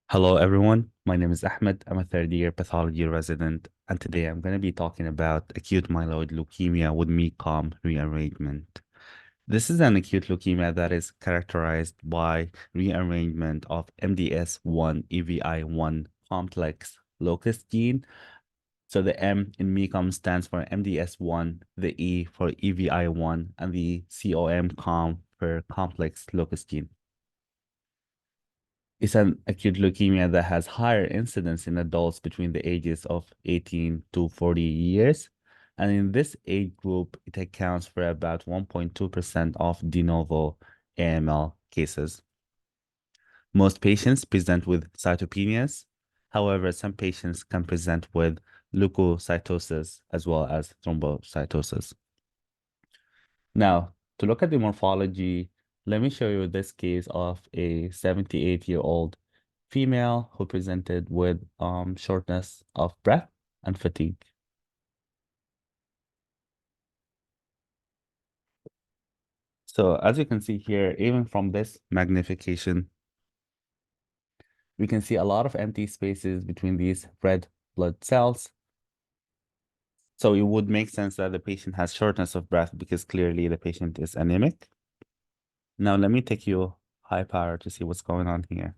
Hello, everyone. My name is Ahmed. I'm a third-year pathology resident, and today I'm going to be talking about acute myeloid leukemia with MECOM rearrangement. This is an acute leukemia that is characterized by rearrangement of MDS1 EVI1 complex locus gene. So the M in MECOM stands for MDS1, the E for EVI1, and the COM for complex locus gene. It's an acute leukemia that has higher incidence in adults between the ages of 18 to 40 years. And in this age group, it accounts for about 1.2% of de novo AML cases. Most patients present with cytopenias. However, some patients can present with leukocytosis as well as thrombocytosis. Now, to look at the morphology, let me show you this case of a 78-year-old female who presented with shortness of breath and fatigue. So as you can see here, even from this magnification, we can see a lot of empty spaces between these red blood cells. So it would make sense that the patient has shortness of breath because clearly the patient is anemic. Now let me take you high power to see what's going on here.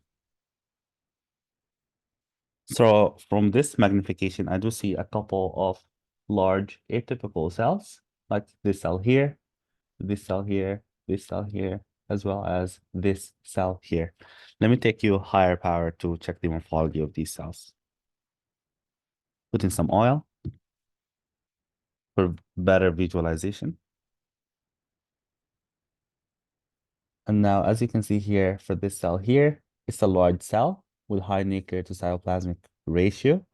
So from this magnification, I do see a couple of large atypical cells, like this cell here, this cell here, this cell here, as well as this cell here. Let me take you higher power to check the morphology of these cells. Put in some oil for better visualization. And now, as you can see here, for this cell here, it's a large cell with high nuclear to cytoplasmic ratio,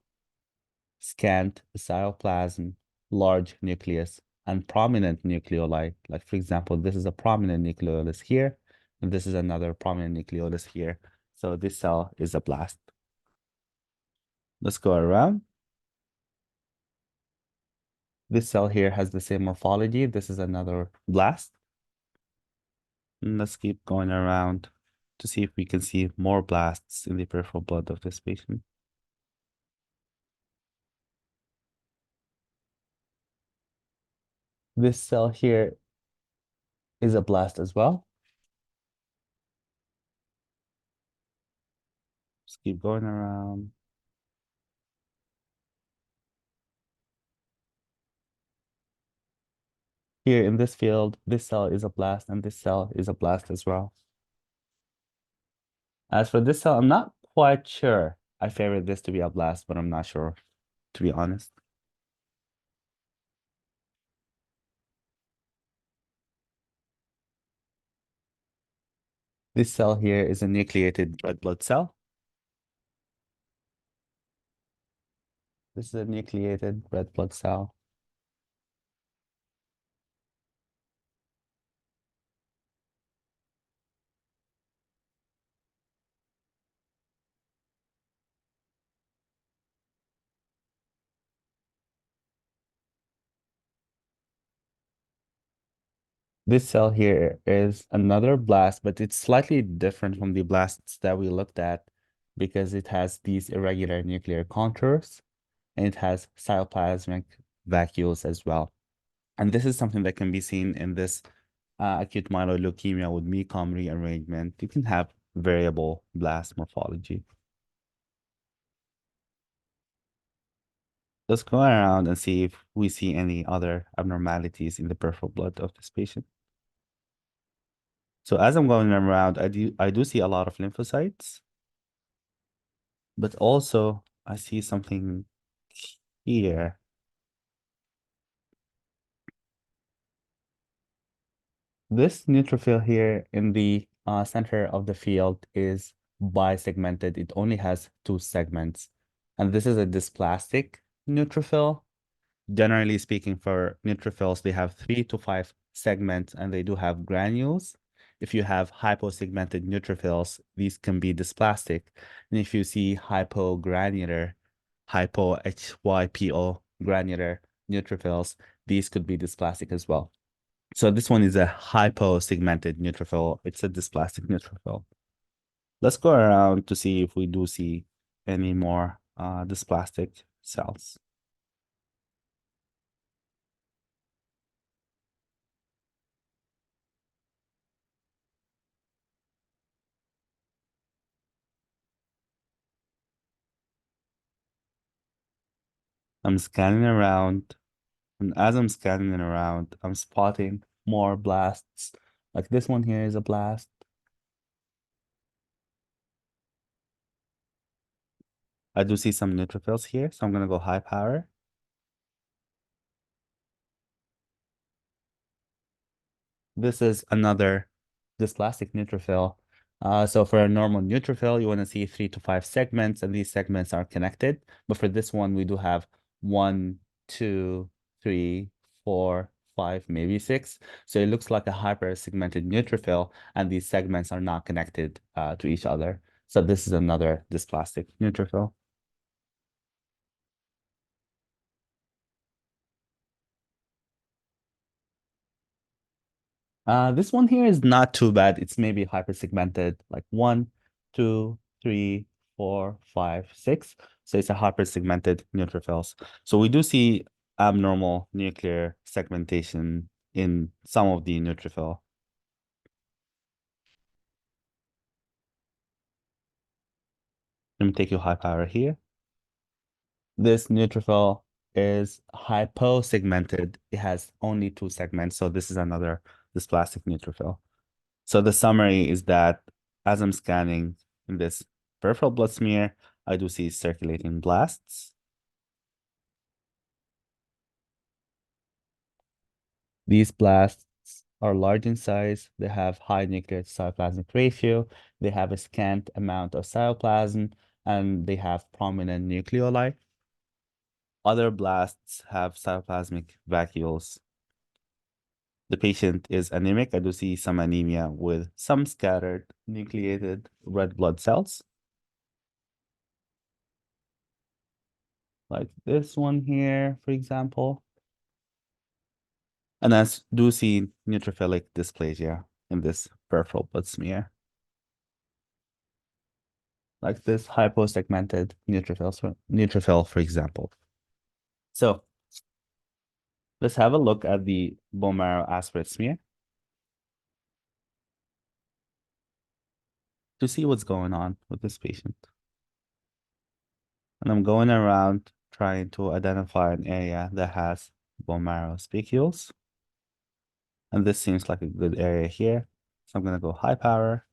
scant cytoplasm, large nucleus, and prominent nucleoli. Like, for example, this is a prominent nucleolus here, and this is another prominent nucleolus here. So this cell is a blast. Let's go around. This cell here has the same morphology. This is another blast. And let's keep going around to see if we can see more blasts in the peripheral blood of this patient. This cell here is a blast as well. Just keep going around. Here in this field, this cell is a blast and this cell is a blast as well. As for this cell, I'm not quite sure. I favor this to be a blast, but I'm not sure, to be honest. This cell here is a nucleated red blood cell. This is a nucleated red blood cell. This cell here is another blast, but it's slightly different from the blasts that we looked at because it has these irregular nuclear contours and it has cytoplasmic vacuoles as well. And this is something that can be seen in this acute myeloid leukemia with MECOM rearrangement. You can have variable blast morphology. Let's go around and see if we see any other abnormalities in the peripheral blood of this patient. So as I'm going around, I do see a lot of lymphocytes, but also I see something here. This neutrophil here in the center of the field is bisegmented. It only has two segments. And this is a dysplastic neutrophil. Generally speaking, for neutrophils, they have 3 to 5 segments and they do have granules. If you have hyposegmented neutrophils, these can be dysplastic. And if you see hypogranular, hypo-HYPO granular neutrophils, these could be dysplastic as well. So this one is a hyposegmented neutrophil. It's a dysplastic neutrophil. Let's go around to see if we do see any more dysplastic cells. I'm scanning around, and as I'm scanning around, I'm spotting more blasts. Like this one here is a blast. I do see some neutrophils here, so I'm gonna go high power. This is another dysplastic neutrophil. So for a normal neutrophil, you want to see 3 to 5 segments, and these segments are connected. But for this one, we do have 1, 2, 3, 4, 5, maybe 6. So it looks like a hypersegmented neutrophil, and these segments are not connected to each other. So this is another dysplastic neutrophil. This one here is not too bad. It's maybe hypersegmented, like 1, 2, 3, 4, 5, 6. So it's a hypersegmented neutrophils. So we do see abnormal nuclear segmentation in some of the neutrophil. Let me take you high power here. This neutrophil is hyposegmented. It has only 2 segments. So this is another dysplastic neutrophil. So the summary is that as I'm scanning in this peripheral blood smear, I do see circulating blasts. These blasts are large in size. They have high nuclear to cytoplasmic ratio. They have a scant amount of cytoplasm, and they have prominent nucleoli. Other blasts have cytoplasmic vacuoles. The patient is anemic. I do see some anemia with some scattered nucleated red blood cells, like this one here, for example. And I do see neutrophilic dysplasia in this peripheral blood smear, like this hyposegmented neutrophil, for example. So let's have a look at the bone marrow aspirate smear to see what's going on with this patient. And I'm going around trying to identify an area that has bone marrow spicules. And this seems like a good area here. So I'm going to go high power.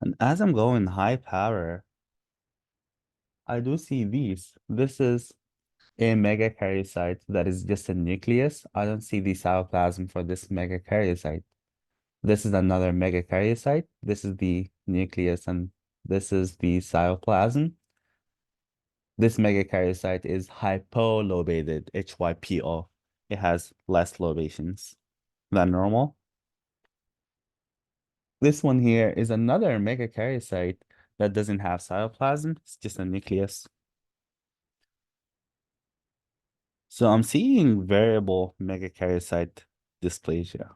And as I'm going high power, I do see these. This is a megakaryocyte that is just a nucleus. I don't see the cytoplasm for this megakaryocyte. This is another megakaryocyte. This is the nucleus, and this is the cytoplasm. This megakaryocyte is hypolobated, HYPO. It has less lobations than normal. This one here is another megakaryocyte that doesn't have cytoplasm. It's just a nucleus. So I'm seeing variable megakaryocyte dysplasia.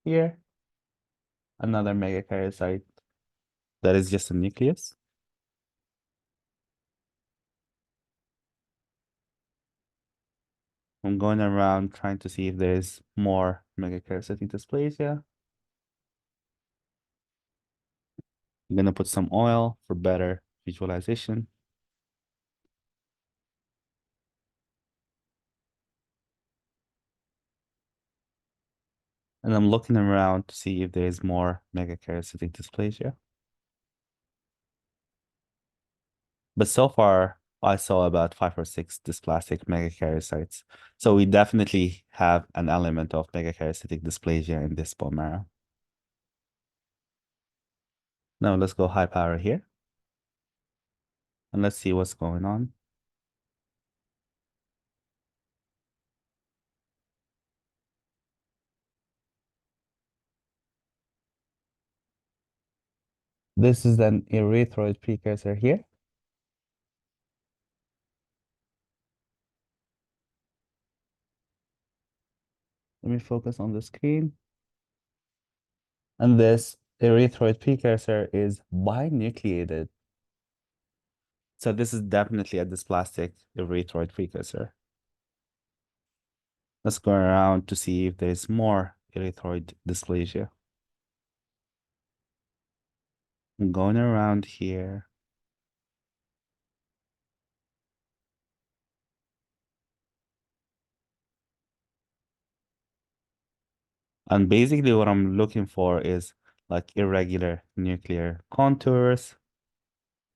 Here, another megakaryocyte that is just a nucleus. I'm going around trying to see if there's more megakaryocytic dysplasia. I'm going to put some oil for better visualization. And I'm looking around to see if there's more megakaryocytic dysplasia. But so far, I saw about 5 or 6 dysplastic megakaryocytes. So we definitely have an element of megakaryocytic dysplasia in this bone marrow. Now let's go high power here. And let's see what's going on. This is an erythroid precursor here. Let me focus on the screen. And this erythroid precursor is binucleated. So this is definitely a dysplastic erythroid precursor. Let's go around to see if there's more erythroid dysplasia. I'm going around here. And basically what I'm looking for is like irregular nuclear contours,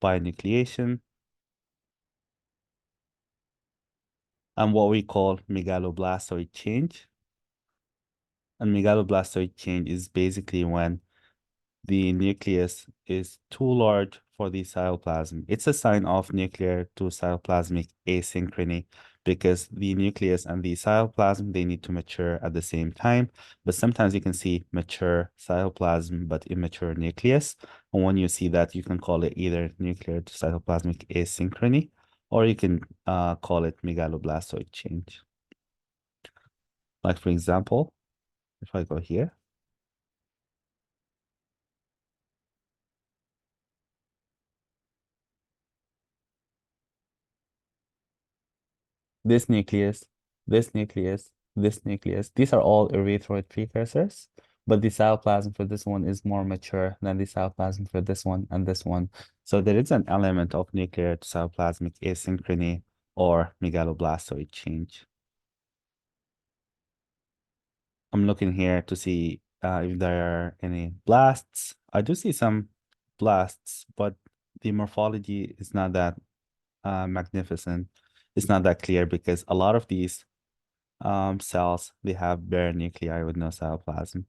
binucleation, and what we call megaloblastoid change. And megaloblastoid change is basically when the nucleus is too large for the cytoplasm. It's a sign of nuclear to cytoplasmic asynchrony because the nucleus and the cytoplasm, they need to mature at the same time. But sometimes you can see mature cytoplasm but immature nucleus. And when you see that, you can call it either nuclear to cytoplasmic asynchrony, or you can call it megaloblastoid change. Like for example, if I go here, this nucleus, this nucleus, this nucleus. These are all erythroid precursors, but the cytoplasm for this one is more mature than the cytoplasm for this one and this one. So there is an element of nuclear to cytoplasmic asynchrony or megaloblastoid change. I'm looking here to see if there are any blasts. I do see some blasts, but the morphology is not that magnificent. It's not that clear because a lot of these cells, they have bare nuclei with no cytoplasm.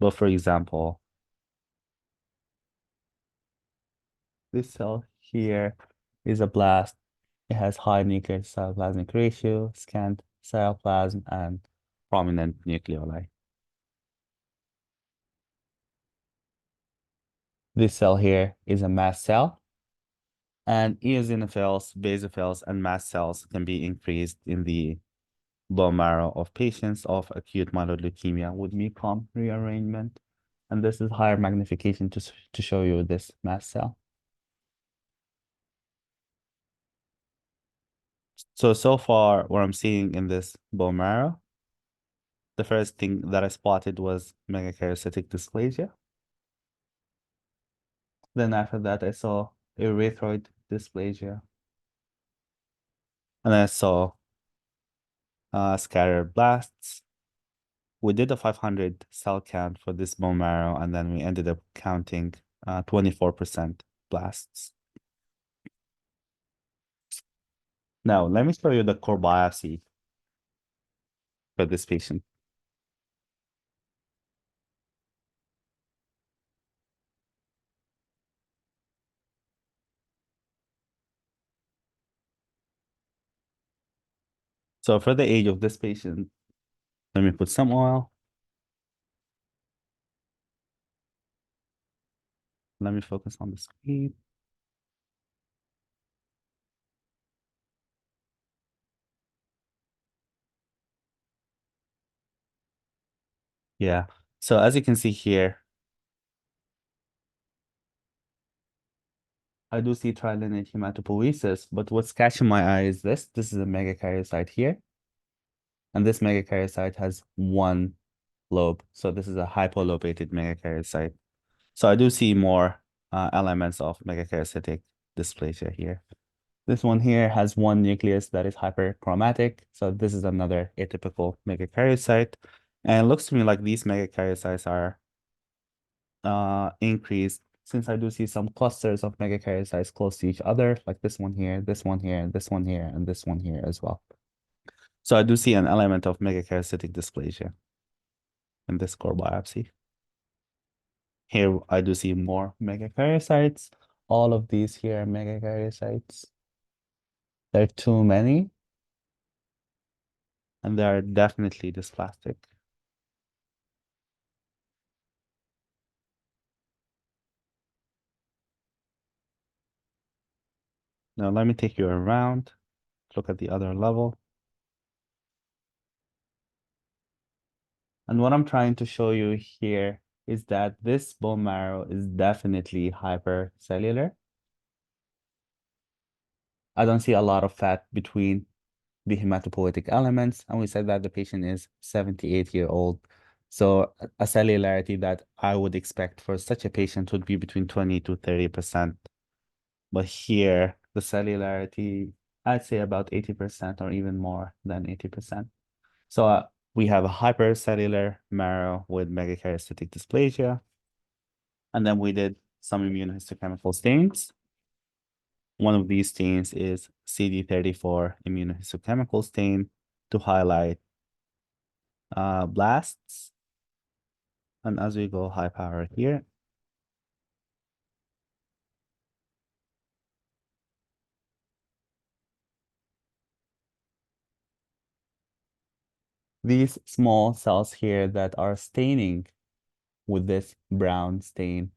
But for example, this cell here is a blast. It has high nuclear to cytoplasmic ratio, scant cytoplasm, and prominent nucleoli. This cell here is a mast cell, and eosinophils, basophils, and mast cells can be increased in the bone marrow of patients of acute myeloid leukemia with MECOM rearrangement. And this is higher magnification to show you this mast cell. So far, what I'm seeing in this bone marrow, the first thing that I spotted was megakaryocytic dysplasia. Then after that, I saw erythroid dysplasia. And I saw scattered blasts. We did a 500 cell count for this bone marrow, and then we ended up counting 24% blasts. Now, let me show you the core biopsy for this patient. So for the age of this patient, let me put some oil. Let me focus on the screen. Yeah. So as you can see here, I do see trilineage hematopoiesis, but what's catching my eye is this. This is a megakaryocyte here. And this megakaryocyte has one lobe. So this is a hypolobated megakaryocyte. So I do see more elements of megakaryocytic dysplasia here. This one here has one nucleus that is hyperchromatic. So this is another atypical megakaryocyte. And it looks to me like these megakaryocytes are increased since I do see some clusters of megakaryocytes close to each other, like this one here, this one here, this one here, and this one here as well. So I do see an element of megakaryocytic dysplasia in this core biopsy. Here I do see more megakaryocytes. All of these here are megakaryocytes. There are too many, and they are definitely dysplastic. Now let me take you around, look at the other level. And what I'm trying to show you here is that this bone marrow is definitely hypercellular. I don't see a lot of fat between the hematopoietic elements, and we said that the patient is 78-year-old. So a cellularity that I would expect for such a patient would be between 20 to 30%. But here, the cellularity, I'd say about 80% or even more than 80%. So we have a hypercellular marrow with megakaryocytic dysplasia. And then we did some immunohistochemical stains. One of these stains is CD34 immunohistochemical stain to highlight blasts. And as we go high power here, these small cells here that are staining with this brown stain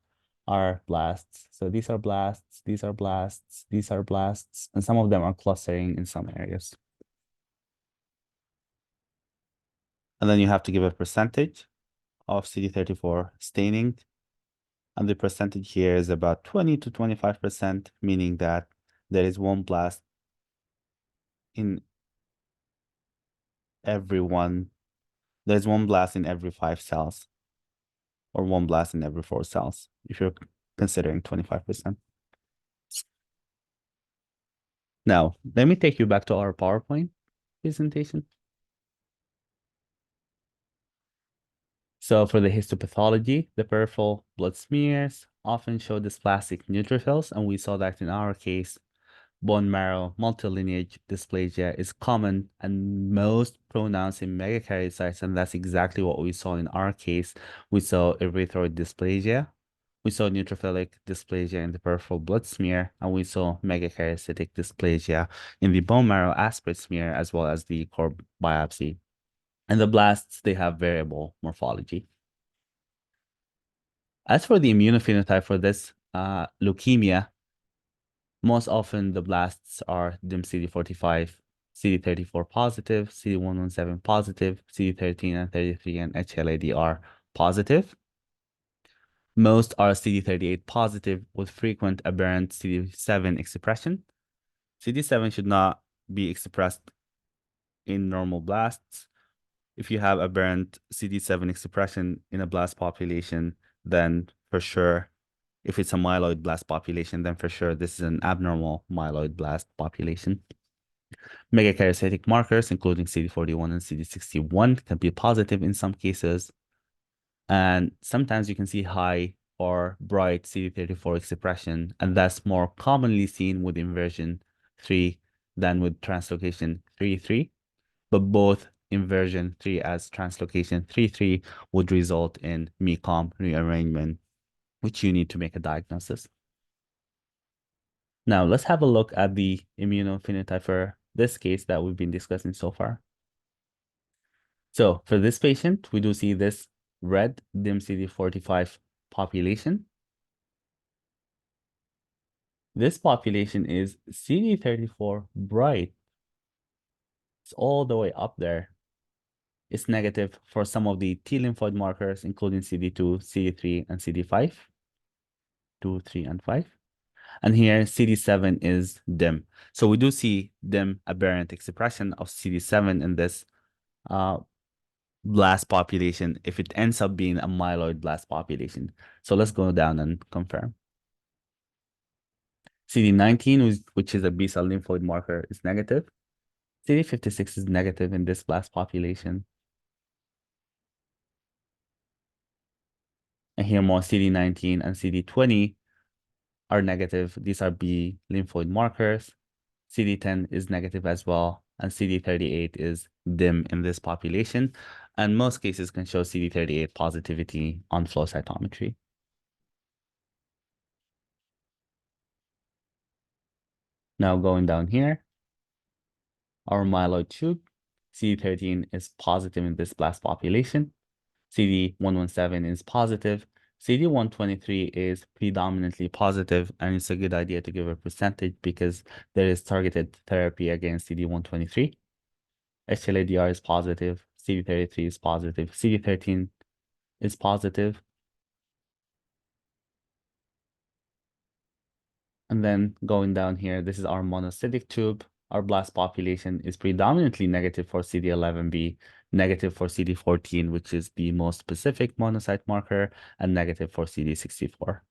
are blasts. So these are blasts, these are blasts, these are blasts, and some of them are clustering in some areas. And then you have to give a percentage of CD34 staining. And the percentage here is about 20 to 25%, meaning that there is one blast in there's one blast in every 5 cells, or one blast in every 4 cells, if you're considering 25%. Now, let me take you back to our PowerPoint presentation. So for the histopathology, the peripheral blood smears often show dysplastic neutrophils, and we saw that in our case, bone marrow multilineage dysplasia is common and most pronounced in megakaryocytes, and that's exactly what we saw in our case. We saw erythroid dysplasia, we saw neutrophilic dysplasia in the peripheral blood smear, and we saw megakaryocytic dysplasia in the bone marrow aspirate smear, as well as the core biopsy. And the blasts, they have variable morphology. As for the immunophenotype for this leukemia, most often the blasts are DIM-CD45, CD34 positive, CD117 positive, CD13 and 33 and HLA-DR positive. Most are CD38 positive with frequent aberrant CD7 expression. CD7 should not be expressed in normal blasts. If you have aberrant CD7 expression in a blast population, then for sure, if it's a myeloid blast population, then for sure this is an abnormal myeloid blast population. Megakaryocytic markers, including CD41 and CD61, can be positive in some cases. And sometimes you can see high or bright CD34 expression, and that's more commonly seen with inversion 3 than with translocation 3-3. But both inversion 3 as translocation 3-3 would result in MECOM rearrangement, which you need to make a diagnosis. Now, let's have a look at the immunophenotype for this case that we've been discussing so far. So for this patient, we do see this red DIM-CD45 population. This population is CD34 bright. It's all the way up there. It's negative for some of the T lymphoid markers, including CD2, CD3, and CD5. 2, 3, and 5. And here CD7 is DIM. So we do see DIM aberrant expression of CD7 in this blast population if it ends up being a myeloid blast population. So let's go down and confirm. CD19, which is a B-cell lymphoid marker, is negative. CD56 is negative in this blast population. And here more CD19 and CD20 are negative. These are B lymphoid markers. CD10 is negative as well, and CD38 is DIM in this population. And most cases can show CD38 positivity on flow cytometry. Now going down here, our myeloid tube, CD13 is positive in this blast population. CD117 is positive. CD123 is predominantly positive, and it's a good idea to give a percentage because there is targeted therapy against CD123. HLA-DR is positive, CD33 is positive, CD13 is positive. And then going down here, this is our monocytic tube. Our blast population is predominantly negative for CD11b, negative for CD14, which is the most specific monocyte marker, and negative for CD64.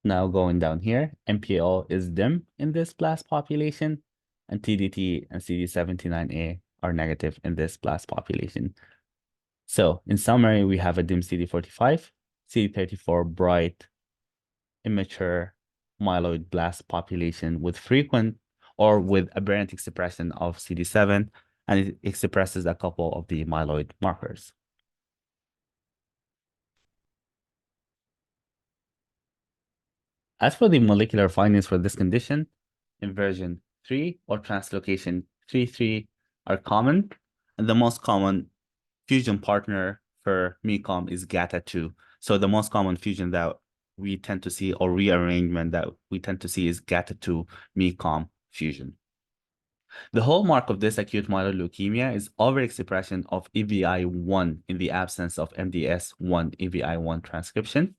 Now going down here, MPO is dim in this blast population, and TDT and CD79A are negative in this blast population. So in summary, we have a dim CD45, CD34 bright, immature myeloid blast population with frequent or with aberrant expression of CD7, and it expresses a couple of the myeloid markers. As for the molecular findings for this condition, inversion 3 or translocation 3-3 are common, and the most common fusion partner for MECOM is GATA2. So the most common fusion that we tend to see or rearrangement that we tend to see is GATA2 MECOM fusion. The hallmark of this acute myeloid leukemia is overexpression of EVI1 in the absence of MDS1 EVI1 transcription.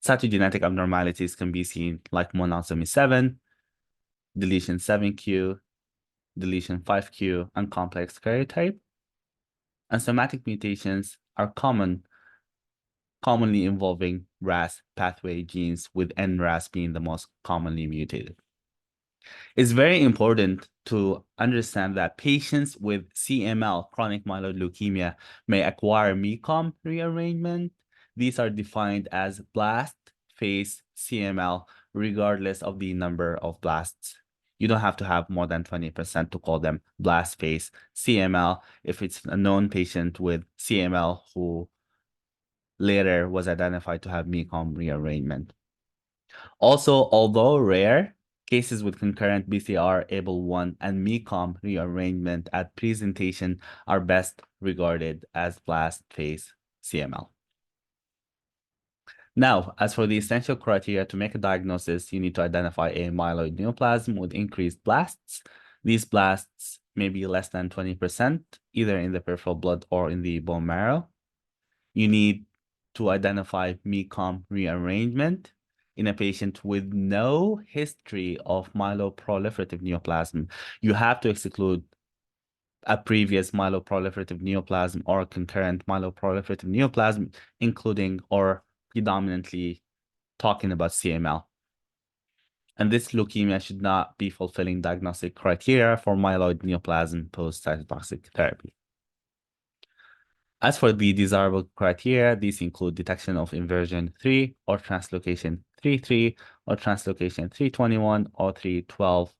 Cytogenetic abnormalities can be seen like monosomy 7, deletion 7q, deletion 5q, and complex karyotype. And somatic mutations are commonly involving RAS pathway genes, with NRAS being the most commonly mutated. It's very important to understand that patients with CML, chronic myeloid leukemia, may acquire MECOM rearrangement. These are defined as blast phase CML, regardless of the number of blasts. You don't have to have more than 20% to call them blast phase CML if it's a known patient with CML who later was identified to have MECOM rearrangement. Also, although rare, cases with concurrent BCR-ABL1 and MECOM rearrangement at presentation are best regarded as blast phase CML. Now, as for the essential criteria to make a diagnosis, you need to identify a myeloid neoplasm with increased blasts. These blasts may be less than 20%, either in the peripheral blood or in the bone marrow. You need to identify MECOM rearrangement in a patient with no history of myeloproliferative neoplasm. You have to exclude a previous myeloproliferative neoplasm or concurrent myeloproliferative neoplasm, including or predominantly talking about CML. And this leukemia should not be fulfilling diagnostic criteria for myeloid neoplasm post-cytotoxic therapy. As for the desirable criteria, these include detection of inversion 3 or translocation 3-3 or translocation 321 or 312,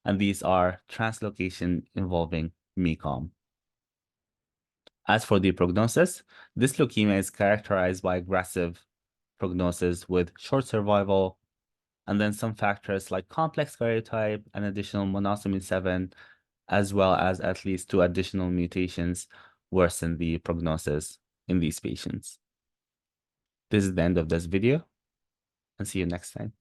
and these are translocation involving MECOM. As for the prognosis, this leukemia is characterized by aggressive prognosis with short survival, and then some factors like complex karyotype and additional monosomy 7, as well as at least 2 additional mutations, worsen the prognosis in these patients. This is the end of this video, and see you next time.